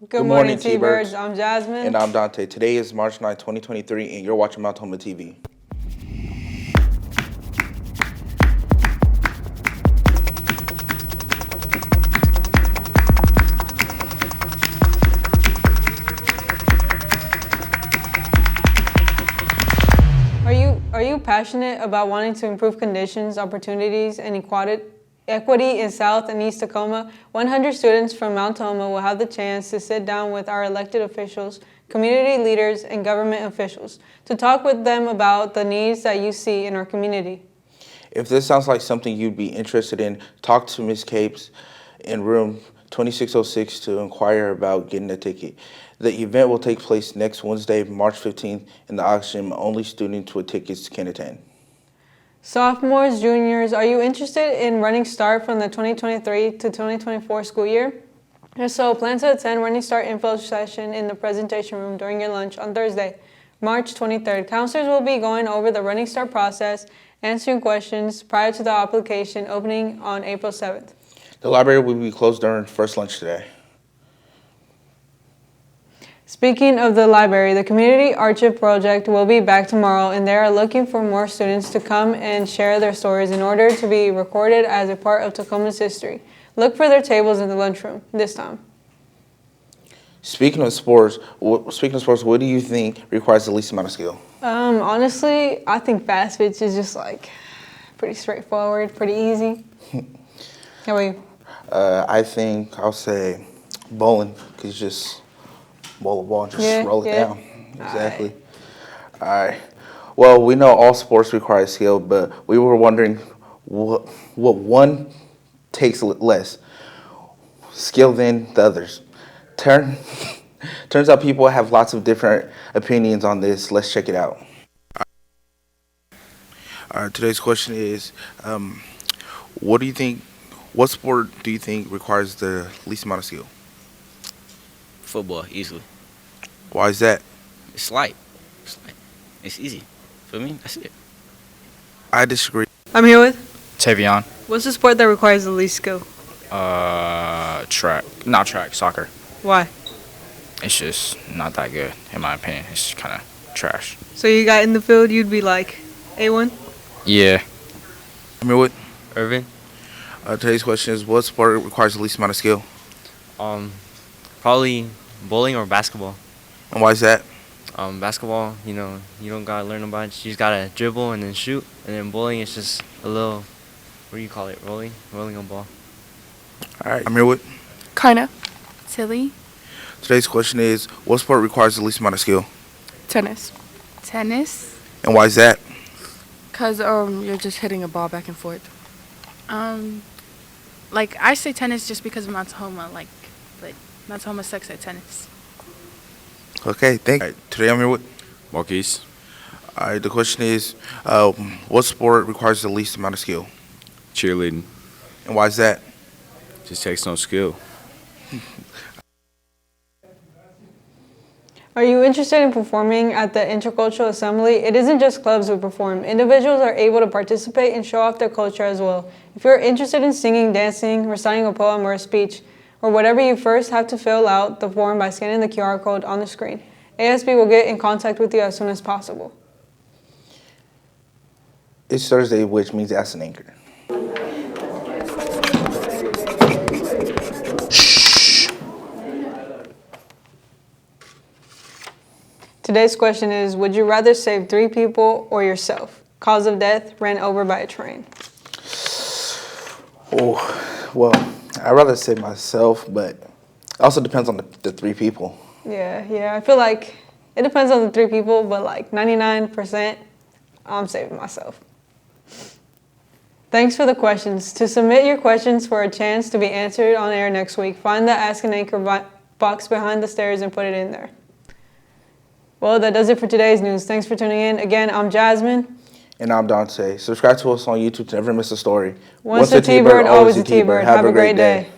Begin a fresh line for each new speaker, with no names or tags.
Good morning, T-Birds. I'm Jazmin.
And I'm Dante. Today is March 9, 2023, and you're watching Tahoma TV.
Are you passionate about wanting to improve conditions, opportunities, and equity in South and East Tacoma? 100 students from Mount Tahoma will have the chance to sit down with our elected officials, community leaders, and government officials to talk with them about the needs that you see in our community.
If this sounds like something you'd be interested in, talk to Ms. Capes in room 2606 to inquire about getting a ticket. The event will take place next Wednesday, March 15th, in the auction. Only students with tickets can attend.
Sophomores, juniors, are you interested in Running Start from the 2023 to 2024 school year? If so, plan to attend Running Start info session in the presentation room during your lunch on Thursday, March 23rd. Counselors will be going over the Running Start process, answering questions prior to the application opening on April 7th.
The library will be closed during first lunch today.
Speaking of the library, the Community Archive Project will be back tomorrow, and they are looking for more students to come and share their stories in order to be recorded as a part of Tacoma's history. Look for their tables in the lunchroom this time.
Speaking of sports, what do you think requires the least amount of skill?
Honestly, I think fast pitch is just like pretty straightforward, pretty easy. How about you?
I think I'll say bowling, because just bowl a ball and just roll it down. Exactly. All right. Well, we know all sports require skill, but we were wondering what one takes less skill than the others. Turns out people have lots of different opinions on this. Let's check it out. All right. Today's question is, what sport do you think requires the least amount of skill?
Football, easily.
Why is that?
It's light. It's easy. For me, that's it.
I disagree.
I'm here with
Tavion.
What's the sport that requires the least skill?
Track. Not track, soccer.
Why?
It's just not that good, in my opinion. It's kind of trash.
So you got in the field, you'd be like A1?
Yeah.
I'm here with
Irvin.
Today's question is, what sport requires the least amount of skill?
Probably bowling or basketball.
And why is that?
Basketball, you don't gotta learn a bunch. You just gotta dribble and then shoot. And then bowling is just a little, what do you call it? Rolling a ball.
All right. I'm here with
Kinda. Tilly.
Today's question is, what sport requires the least amount of skill?
Tennis. Tennis.
And why is that?
Cause you're just hitting a ball back and forth. Like I say tennis just because of Mount Tahoma. Like Mount Tahoma sucks at tennis.
Okay, thank you. All right, today I'm here with
Marquise.
All right, the question is, what sport requires the least amount of skill?
Cheerleading.
And why is that?
Just takes no skill.
Are you interested in performing at the Intercultural Assembly? It isn't just clubs who perform. Individuals are able to participate and show off their culture as well. If you're interested in singing, dancing, reciting a poem or a speech, or whatever, you first have to fill out the form by scanning the QR code on the screen. ASB will get in contact with you as soon as possible.
It's Thursday, which means ask an anchor.
Today's question is, would you rather save 3 people or yourself? Cause of death, ran over by a train.
Oh, well, I'd rather say myself, but it also depends on the 3 people.
Yeah, I feel like it depends on the 3 people, but like 99%, I'm saving myself. Thanks for the questions. To submit your questions for a chance to be answered on air next week, find the Ask an Anchor box behind the stairs and put it in there. Well, that does it for today's news. Thanks for tuning in. Again, I'm Jazmin.
And I'm Dante. Subscribe to us on YouTube to never miss a story.
Once a T-Bird, always a T-Bird. Have a great day.